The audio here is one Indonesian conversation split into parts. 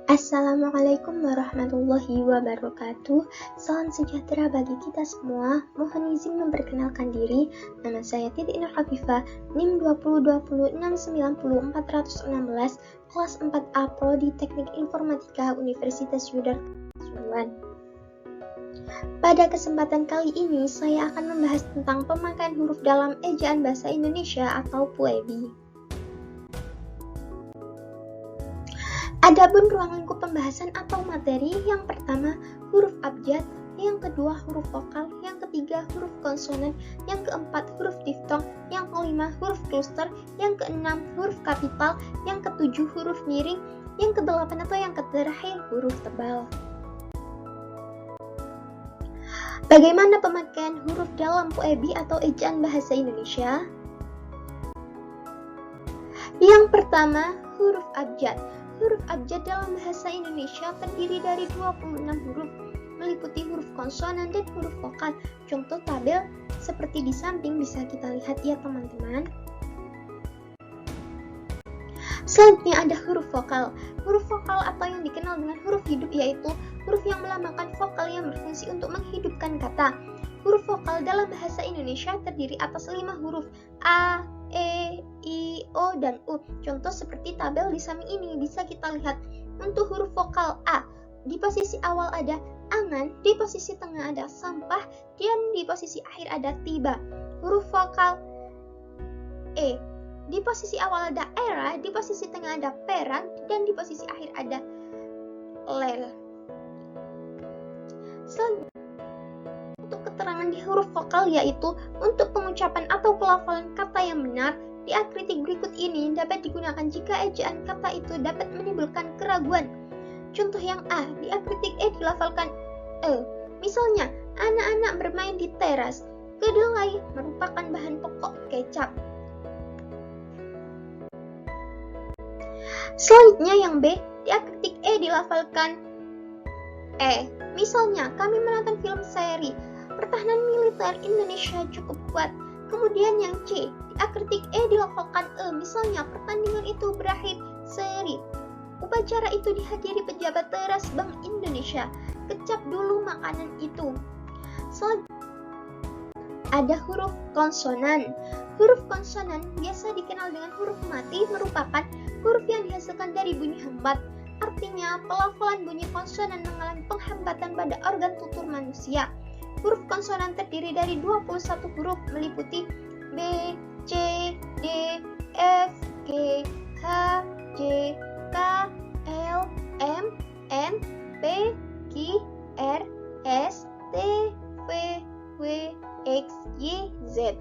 Assalamualaikum warahmatullahi wabarakatuh. Salam sejahtera bagi kita semua. Mohon izin memperkenalkan diri. Nama saya Titi Nur Hafifah, NIM 2020690-416, kelas 4A Prodi Teknik Informatika Universitas Yudar Pasuruan. Pada kesempatan kali ini, saya akan membahas tentang pemakaian huruf dalam ejaan bahasa Indonesia atau PUEBI. Adapun ruang lingkup pembahasan atau materi, yang pertama huruf abjad, yang kedua huruf vokal, yang ketiga huruf konsonan, yang keempat huruf diftong, yang kelima huruf kluster, yang keenam huruf kapital, yang ketujuh huruf miring, yang kedelapan atau yang terakhir huruf tebal. Bagaimana pemakaian huruf dalam PUEBI atau ejaan bahasa Indonesia? Yang pertama, huruf abjad. Huruf abjad dalam bahasa Indonesia terdiri dari 26 huruf, meliputi huruf konsonan dan huruf vokal. Contoh tabel seperti di samping bisa kita lihat ya teman-teman. Selanjutnya ada huruf vokal. Huruf vokal atau yang dikenal dengan huruf hidup yaitu huruf yang melambangkan vokal yang berfungsi untuk menghidupkan kata. Huruf vokal dalam bahasa Indonesia terdiri atas 5 huruf A, E, I, O, dan U. Contoh seperti tabel di samping ini bisa kita lihat. Untuk huruf vokal A, di posisi awal ada angan, di posisi tengah ada sampah, dan di posisi akhir ada tiba. Huruf vokal E, di posisi awal ada era, di posisi tengah ada peran, dan di posisi akhir ada lel. Selanjutnya, untuk keterangan di huruf vokal yaitu untuk pengucapan atau pelafalan kata yang benar, diakritik berikut ini dapat digunakan jika ejaan kata itu dapat menimbulkan keraguan. Contoh yang A, diakritik E dilafalkan E. Misalnya, anak-anak bermain di teras. Kedelai merupakan bahan pokok kecap. Selanjutnya yang B, diakritik E dilafalkan E. Misalnya, kami menonton film seri. Pertahanan militer Indonesia cukup kuat. Kemudian yang C, diakritik E dilafalkan E. Misalnya, pertandingan itu berakhir seri. Upacara itu dihadiri pejabat teras Bank Indonesia. Kecap dulu makanan itu. Selanjutnya, ada huruf konsonan. Huruf konsonan biasa dikenal dengan huruf mati, merupakan huruf yang dihasilkan dari bunyi hembat. Artinya, pelafalan bunyi konsonan mengalami penghambatan pada organ tutur manusia. Huruf konsonan terdiri dari 21 huruf meliputi B, C, D, F, G, H, J, K, L, M, N, P, Q, R, S, T, V, W, X, Y, Z.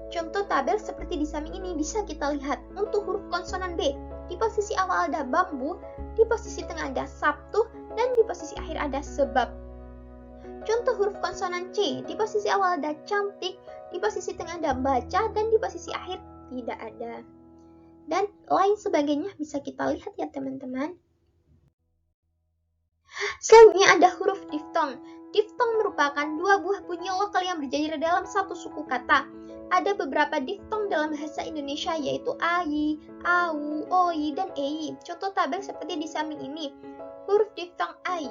Contoh tabel seperti di samping ini bisa kita lihat. Untuk huruf konsonan B, di posisi awal ada bambu, di posisi tengah ada Sabtu, dan di posisi akhir ada sebab. Contoh huruf konsonan C, di posisi awal ada cantik, di posisi tengah ada baca, dan di posisi akhir tidak ada. Dan lain sebagainya bisa kita lihat ya teman-teman. Selanjutnya ada huruf diftong. Diftong merupakan dua buah bunyi lokal yang berjajar dalam satu suku kata. Ada beberapa diftong dalam bahasa Indonesia yaitu ai, au, oi, dan ei. Contoh tabel seperti di samping ini. Huruf diftong ai.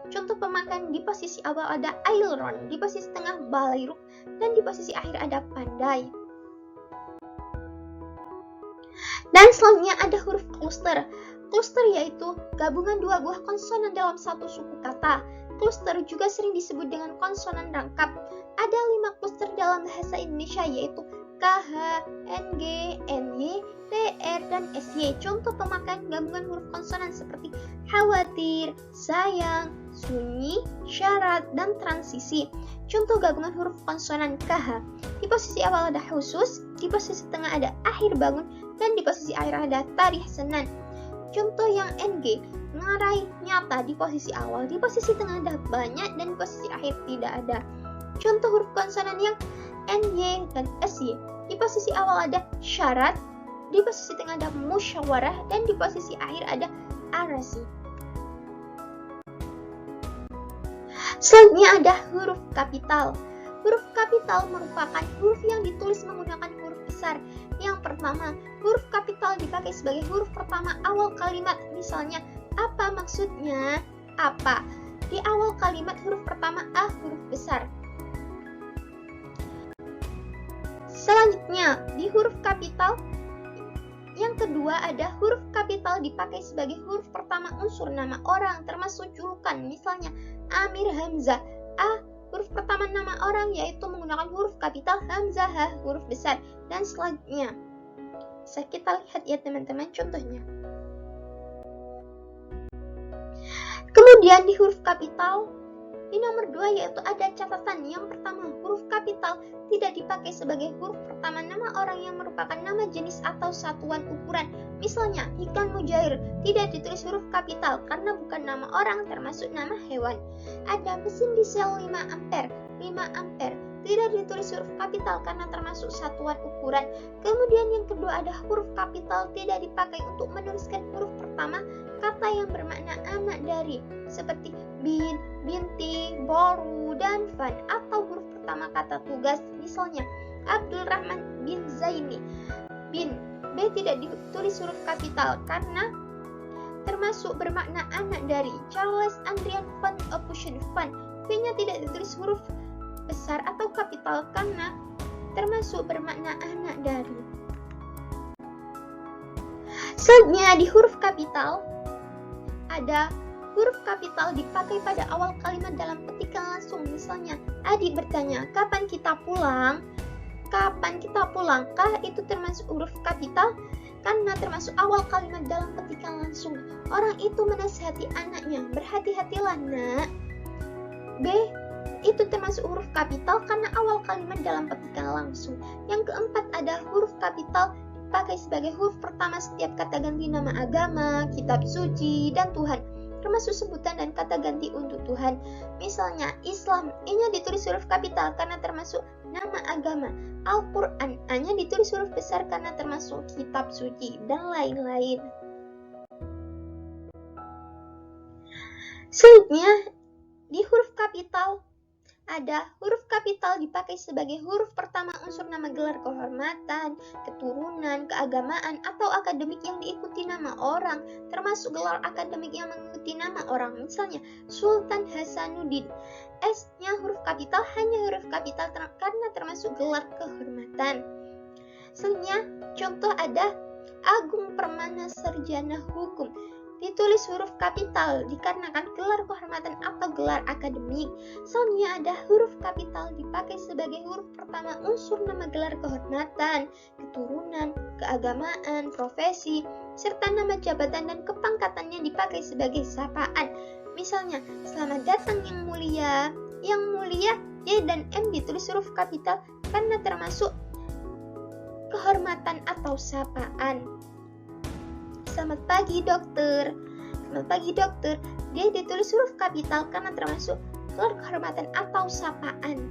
Contoh pemakaian di posisi awal ada aileron, di posisi tengah balairuk, dan di posisi akhir ada pandai. Dan selanjutnya ada huruf kluster. Kluster yaitu gabungan dua buah konsonan dalam satu suku kata. Kluster juga sering disebut dengan konsonan rangkap. Ada 5 kluster dalam bahasa Indonesia yaitu KH, NG, NY, TR, dan SY. Contoh pemakaian gabungan huruf konsonan seperti khawatir, sayang, sunyi, syarat, dan transisi. Contoh gabungan huruf konsonan KH. Di posisi awal ada khusus, di posisi tengah ada akhir bangun, dan di posisi akhir ada tarikh senan. Contoh yang NG, ngarai, nyata di posisi awal, di posisi tengah ada banyak, dan di posisi akhir tidak ada. Contoh huruf konsonan yang NY dan SY. Di posisi awal ada syarat, di posisi tengah ada musyawarah, dan di posisi akhir ada arasi. Selanjutnya ada huruf kapital. Huruf kapital merupakan huruf yang ditulis menggunakan huruf besar. Yang pertama, huruf kapital dipakai sebagai huruf pertama awal kalimat, misalnya Apa maksudnya? Apa? Di awal kalimat huruf pertama A huruf besar. Selanjutnya, di huruf kapital yang kedua ada huruf kapital dipakai sebagai huruf pertama unsur nama orang termasuk julukan. Misalnya Amir Hamzah. A huruf pertama nama orang yaitu menggunakan huruf kapital, Hamzah H huruf besar, dan selanjutnya. Bisa kita lihat ya teman-teman contohnya. Kemudian di huruf kapital di nomor 2 yaitu ada catatan. Yang pertama, huruf kapital tidak dipakai sebagai huruf pertama nama orang yang merupakan nama jenis atau satuan ukuran. Misalnya, ikan mujair tidak ditulis huruf kapital karena bukan nama orang termasuk nama hewan. Ada mesin diesel 5 ampere tidak ditulis huruf kapital karena termasuk satuan ukuran. Kemudian yang kedua ada huruf kapital tidak dipakai untuk menuliskan huruf pertama kata yang bermakna anak dari, seperti bin, binti, boru, dan fan, atau huruf pertama kata tugas. Misalnya Abdul Rahman bin Zaini. Bin, B tidak ditulis huruf kapital karena termasuk bermakna anak dari. Charles Adrian van Ophusen van, V-nya tidak ditulis huruf besar atau kapital karena termasuk bermakna anak dari. Selanjutnya di huruf kapital ada huruf kapital dipakai pada awal kalimat dalam petikan langsung. Misalnya Adi bertanya, kapan kita pulang? Kapan kita pulang? Kah itu termasuk huruf kapital karena termasuk awal kalimat dalam petikan langsung. Orang itu menasihati anaknya, berhati-hatilah nak. B itu termasuk huruf kapital karena awal kalimat dalam petikan langsung. Yang keempat ada huruf kapital dipakai sebagai huruf pertama setiap kata ganti nama agama, kitab suci, dan Tuhan, termasuk sebutan dan kata ganti untuk Tuhan. Misalnya Islam, I-nya ditulis huruf kapital karena termasuk nama agama. Al-Quran, A-nya ditulis huruf besar karena termasuk kitab suci, dan lain-lain. Selanjutnya di huruf kapital ada huruf kapital dipakai sebagai huruf pertama unsur nama gelar kehormatan, keturunan, keagamaan, atau akademik yang diikuti nama orang, termasuk gelar akademik yang mengikuti nama orang. Misalnya Sultan Hasanuddin. S-nya huruf kapital hanya huruf kapital karena termasuk gelar kehormatan. Selanjutnya contoh ada Agung Permana Sarjana Hukum. Ditulis huruf kapital dikarenakan gelar kehormatan atau gelar akademik. Selanjutnya ada huruf kapital dipakai sebagai huruf pertama unsur nama gelar kehormatan, keturunan, keagamaan, profesi, serta nama jabatan dan kepangkatannya dipakai sebagai sapaan. Misalnya, selamat datang yang mulia. Yang mulia, Y dan M ditulis huruf kapital karena termasuk kehormatan atau sapaan. Selamat pagi dokter. Selamat pagi dokter. Dia ditulis huruf kapital karena termasuk gelar kehormatan atau sapaan.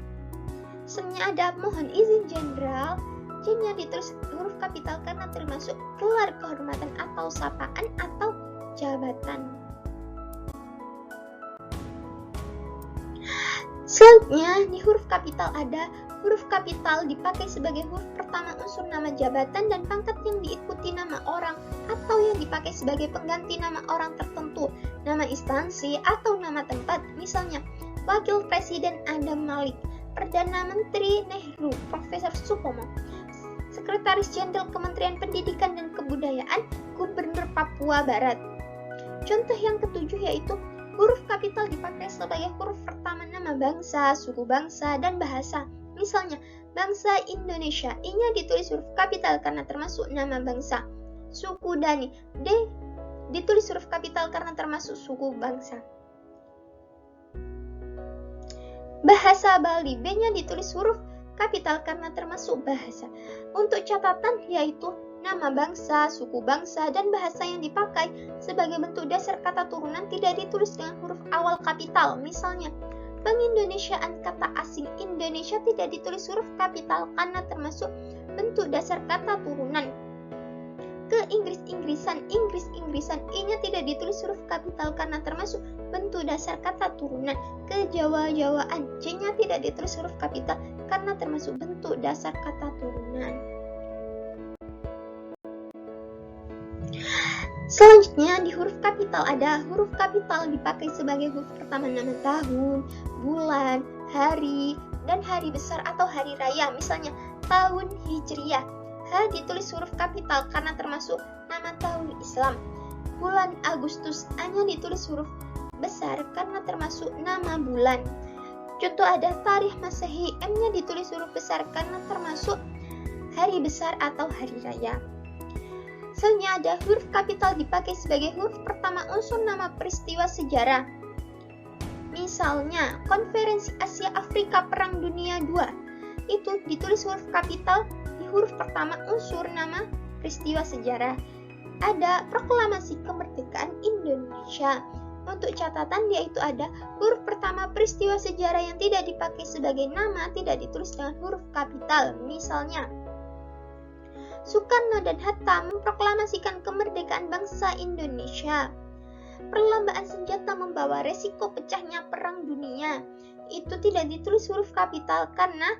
Selanjutnya ada mohon izin jenderal. J-nya ditulis huruf kapital karena termasuk gelar kehormatan atau sapaan atau jabatan. Selanjutnya di huruf kapital ada huruf kapital dipakai sebagai huruf pertama unsur nama jabatan dan pangkat yang diikuti nama orang atau yang dipakai sebagai pengganti nama orang tertentu, nama instansi atau nama tempat. Misalnya Wakil Presiden Adam Malik, Perdana Menteri Nehru, Profesor Supomo, Sekretaris Jenderal Kementerian Pendidikan dan Kebudayaan, Gubernur Papua Barat. Contoh yang ketujuh yaitu huruf kapital dipakai sebagai huruf pertama nama bangsa, suku bangsa, dan bahasa. Misalnya, bangsa Indonesia, I-nya ditulis huruf kapital karena termasuk nama bangsa. Suku Dani, D ditulis huruf kapital karena termasuk suku bangsa. Bahasa Bali, B-nya ditulis huruf kapital karena termasuk bahasa. Untuk catatan yaitu nama bangsa, suku bangsa, dan bahasa yang dipakai sebagai bentuk dasar kata turunan tidak ditulis dengan huruf awal kapital. Misalnya, pengindonesiaan kata asing Indonesia tidak ditulis huruf kapital karena termasuk bentuk dasar kata turunan. Inggris-Inggrisan, I-nya tidak ditulis huruf kapital karena termasuk bentuk dasar kata turunan. Jawa-Jawaan, J-nya tidak ditulis huruf kapital karena termasuk bentuk dasar kata turunan. Selanjutnya di huruf kapital ada huruf kapital dipakai sebagai huruf pertama nama tahun, bulan, hari, dan hari besar atau hari raya. Misalnya tahun Hijriah. H ditulis huruf kapital karena termasuk nama tahun Islam. Bulan Agustus, A-nya ditulis huruf besar karena termasuk nama bulan. Contoh ada tarikh Masehi, M-nya ditulis huruf besar karena termasuk hari besar atau hari raya. Selanjutnya ada huruf kapital dipakai sebagai huruf pertama unsur nama peristiwa sejarah. Misalnya, Konferensi Asia Afrika Perang Dunia II, itu ditulis huruf kapital di huruf pertama unsur nama peristiwa sejarah. Ada Proklamasi Kemerdekaan Indonesia. Untuk catatan yaitu ada huruf pertama peristiwa sejarah yang tidak dipakai sebagai nama tidak ditulis dengan huruf kapital. Misalnya, Soekarno dan Hatta memproklamasikan kemerdekaan bangsa Indonesia. Perlombaan senjata membawa resiko pecahnya perang dunia. Itu tidak ditulis huruf kapital karena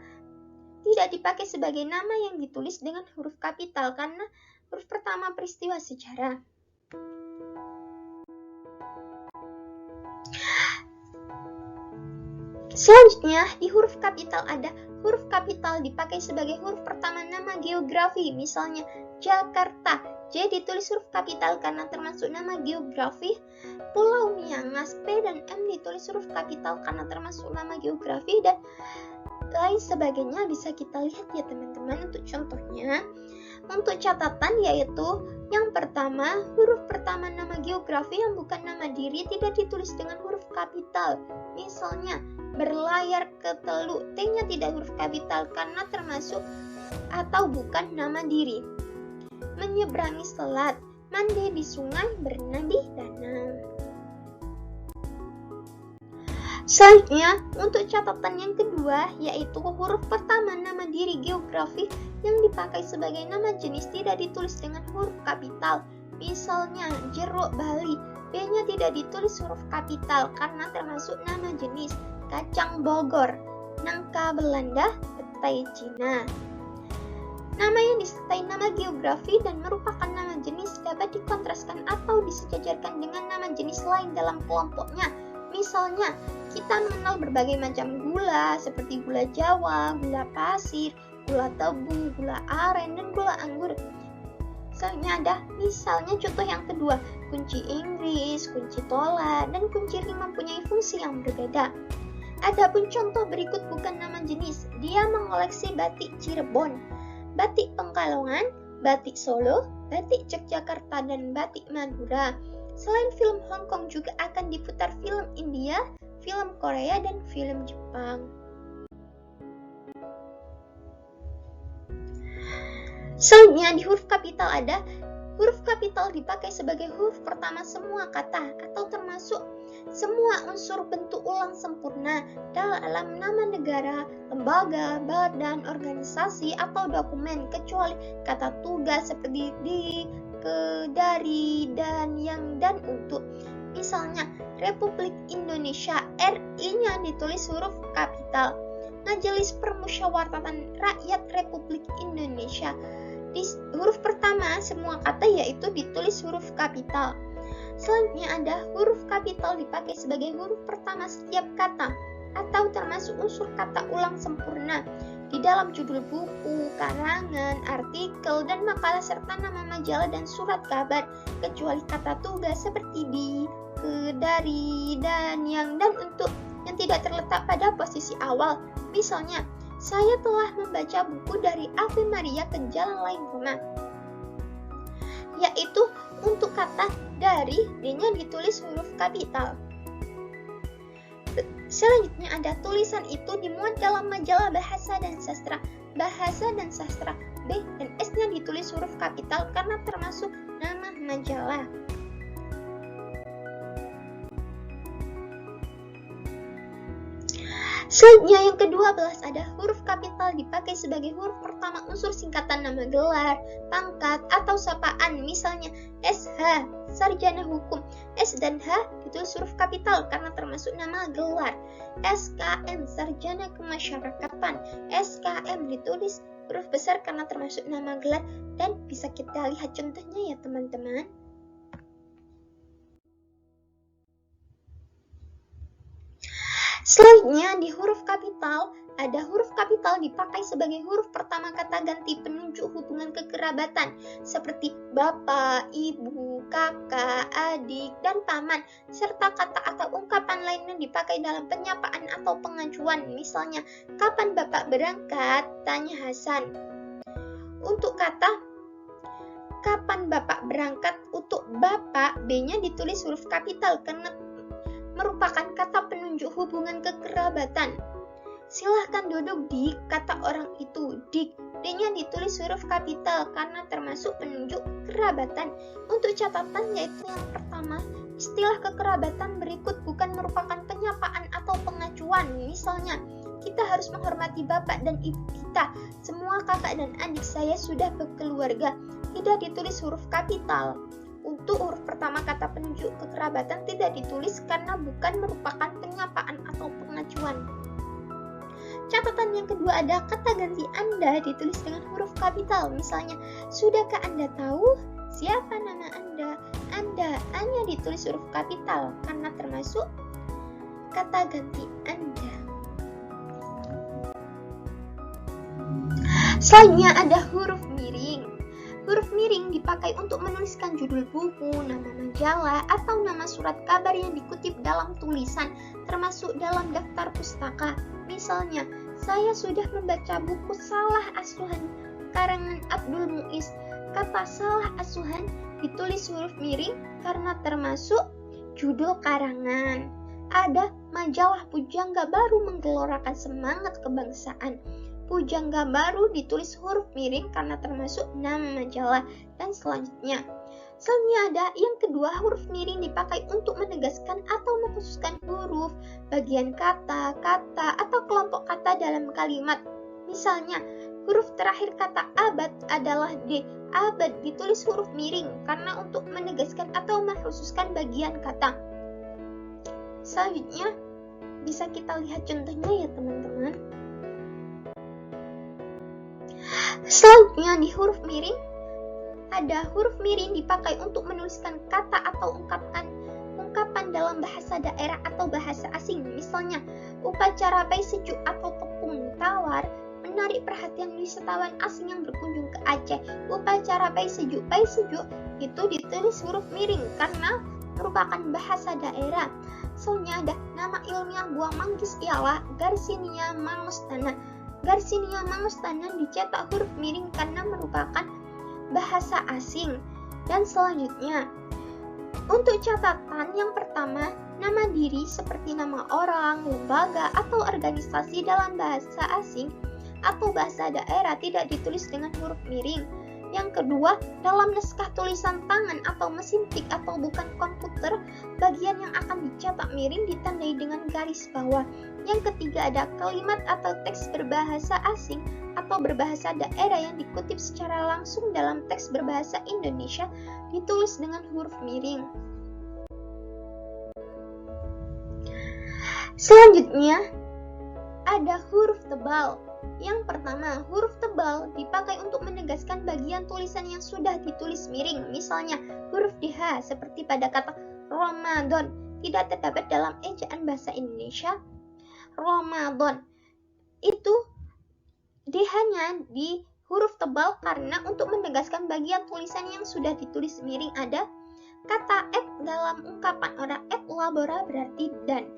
tidak dipakai sebagai nama yang ditulis dengan huruf kapital karena huruf pertama peristiwa sejarah. Selanjutnya di huruf kapital ada huruf kapital dipakai sebagai huruf pertama nama geografi. Misalnya Jakarta, J ditulis huruf kapital karena termasuk nama geografi. Pulau Miangas, P dan M ditulis huruf kapital karena termasuk nama geografi, dan lain sebagainya bisa kita lihat ya teman-teman. Untuk contohnya, untuk catatan yaitu yang pertama, huruf pertama nama geografi yang bukan nama diri tidak ditulis dengan huruf kapital. Misalnya, berlayar ke Teluk, T-nya tidak huruf kapital karena termasuk atau bukan nama diri. Menyeberangi selat, mandi di sungai, berenang di danau. Selanjutnya, untuk catatan yang kedua, yaitu huruf pertama nama diri geografi yang dipakai sebagai nama jenis tidak ditulis dengan huruf kapital. Misalnya, jeruk Bali, B-nya tidak ditulis huruf kapital karena termasuk nama jenis. Kacang Bogor, nangka Belanda, petai Cina. Nama yang disertai nama geografi dan merupakan nama jenis dapat dikontraskan atau disejajarkan dengan nama jenis lain dalam kelompoknya. Misalnya, kita mengenal berbagai macam gula seperti gula Jawa, gula pasir, gula tebu, gula aren, dan gula anggur. Selanjutnya ada misalnya contoh yang kedua, kunci Inggris, kunci tola, dan kunci ring mempunyai fungsi yang berbeda. Adapun contoh berikut bukan nama jenis, dia mengoleksi batik Cirebon, batik Pekalongan, batik Solo, batik Yogyakarta, dan batik Madura. Selain film Hong Kong juga akan diputar film India, film Korea, dan film Jepang. Selanjutnya di huruf kapital ada huruf kapital dipakai sebagai huruf pertama semua kata atau termasuk semua unsur bentuk ulang sempurna dalam nama negara, lembaga, badan, organisasi, atau dokumen, kecuali kata tugas seperti di, ke, dari, dan, yang, dan, untuk. Misalnya, Republik Indonesia, RI-nya ditulis huruf kapital. Majelis Permusyawaratan Rakyat Republik Indonesia, di huruf pertama semua kata yaitu ditulis huruf kapital. Selanjutnya ada huruf kapital dipakai sebagai huruf pertama setiap kata atau termasuk unsur kata ulang sempurna di dalam judul buku, karangan, artikel, dan makalah serta nama majalah dan surat kabar, kecuali kata tugas seperti di, ke, dari, dan, yang, dan, untuk yang tidak terletak pada posisi awal. Misalnya, saya telah membaca buku dari Ave Maria ke Jalan Lain Roma, yaitu untuk kata dari, D-nya ditulis huruf kapital. Selanjutnya ada tulisan itu dimuat dalam majalah Bahasa dan Sastra. Bahasa dan Sastra, B dan S-nya ditulis huruf kapital karena termasuk nama majalah. Selanjutnya yang ke-12 ada huruf kapital dipakai sebagai huruf pertama unsur singkatan nama gelar, pangkat, atau sapaan. Misalnya SH, sarjana hukum. S dan H ditulis huruf kapital karena termasuk nama gelar. SKM, sarjana kemasyarakatan. SKM ditulis huruf besar karena termasuk nama gelar, dan bisa kita lihat contohnya ya teman-teman. Selanjutnya di huruf kapital, ada huruf kapital dipakai sebagai huruf pertama kata ganti penunjuk hubungan kekerabatan seperti bapak, ibu, kakak, adik, dan paman, serta kata atau ungkapan lainnya dipakai dalam penyapaan atau pengajuan. Misalnya, kapan bapak berangkat? Tanya Hasan. Untuk kata kapan bapak berangkat, untuk bapak B-nya ditulis huruf kapital karena merupakan kata penunjuk hubungan kekerabatan. Silahkan duduk, Dik, kata orang itu. Dik, D-nya ditulis huruf kapital karena termasuk penunjuk kerabatan. Untuk catatan yaitu yang pertama, istilah kekerabatan berikut bukan merupakan penyapaan atau pengacuan. Misalnya, kita harus menghormati bapak dan ibu kita. Semua kakak dan adik saya sudah berkeluarga. Tidak ditulis huruf kapital. Untuk huruf pertama kata penunjuk kekerabatan tidak ditulis karena bukan merupakan penyapaan atau pengacuan. Catatan yang kedua ada kata ganti Anda ditulis dengan huruf kapital. Misalnya, sudahkah Anda tahu siapa nama Anda? Anda hanya ditulis huruf kapital karena termasuk kata ganti Anda. Selanjutnya ada huruf miring. Huruf miring dipakai untuk menuliskan judul buku, nama majalah, atau nama surat kabar yang dikutip dalam tulisan, termasuk dalam daftar pustaka. Misalnya, saya sudah membaca buku Salah Asuhan karangan Abdul Muiz. Kata salah asuhan ditulis huruf miring karena termasuk judul karangan. Ada majalah Pujangga Baru menggelorakan semangat kebangsaan. Pujangga Baru ditulis huruf miring karena termasuk nama majalah. Dan selanjutnya ada yang kedua, huruf miring dipakai untuk menegaskan atau mengkhususkan huruf, bagian kata, atau kelompok kata dalam kalimat. Misalnya, huruf terakhir kata abad adalah D. Abad ditulis huruf miring karena untuk menegaskan atau mengkhususkan bagian kata. Selanjutnya, bisa kita lihat contohnya ya teman-teman. Selanjutnya di huruf miring, ada huruf miring dipakai untuk menuliskan kata atau ungkapan dalam bahasa daerah atau bahasa asing. Misalnya, upacara pai sejuk atau tepung tawar menarik perhatian wisatawan asing yang berkunjung ke Aceh. Upacara pai sejuk itu ditulis huruf miring karena merupakan bahasa daerah. Selanjutnya ada nama ilmiah buah manggis ialah Garcinia mangostana. Garcinia mangostana dicetak huruf miring karena merupakan bahasa asing. Dan selanjutnya, untuk catatan yang pertama, nama diri seperti nama orang, lembaga, atau organisasi dalam bahasa asing atau bahasa daerah tidak ditulis dengan huruf miring. Yang kedua, dalam naskah tulisan tangan atau mesin tik atau bukan komputer, bagian yang akan dicetak miring ditandai dengan garis bawah. Yang ketiga ada kalimat atau teks berbahasa asing atau berbahasa daerah yang dikutip secara langsung dalam teks berbahasa Indonesia ditulis dengan huruf miring. Selanjutnya ada huruf tebal. Yang pertama, huruf tebal dipakai untuk menegaskan bagian tulisan yang sudah ditulis miring. Misalnya, huruf DH seperti pada kata Ramadan tidak terdapat dalam ejaan bahasa Indonesia. Ramadan itu DH-nya di huruf tebal karena untuk menegaskan bagian tulisan yang sudah ditulis miring. Ada kata et dalam ungkapan orang et labora berarti dan.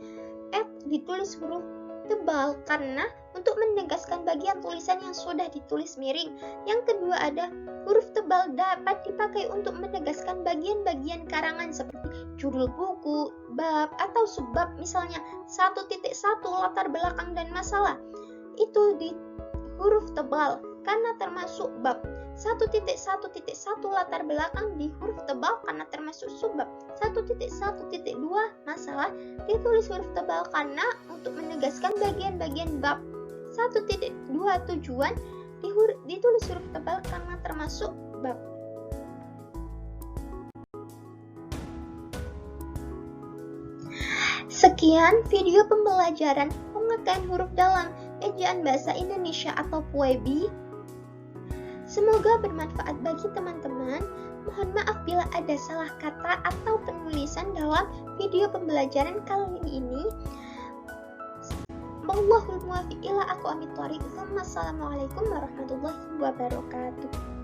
Et ditulis huruf tebal karena untuk menegaskan bagian tulisan yang sudah ditulis miring. Yang kedua ada huruf tebal dapat dipakai untuk menegaskan bagian-bagian karangan seperti judul buku, bab, atau subbab. Misalnya 1.1 latar belakang dan masalah itu di huruf tebal karena termasuk bab. 1.1.1 latar belakang di huruf tebal karena termasuk subbab. 1.1.2 masalah ditulis huruf tebal karena untuk menegaskan bagian-bagian bab. 1.2 tujuan ditulis huruf tebal karena termasuk bab. Sekian video pembelajaran pengertian huruf dalam ejaan bahasa Indonesia atau PUEBI. Semoga bermanfaat bagi teman-teman. Mohon maaf bila ada salah kata atau penulisan dalam video pembelajaran kali ini. Wallahul muwaffiq ila aqwamit thoriq. Assalamualaikum warahmatullahi wabarakatuh.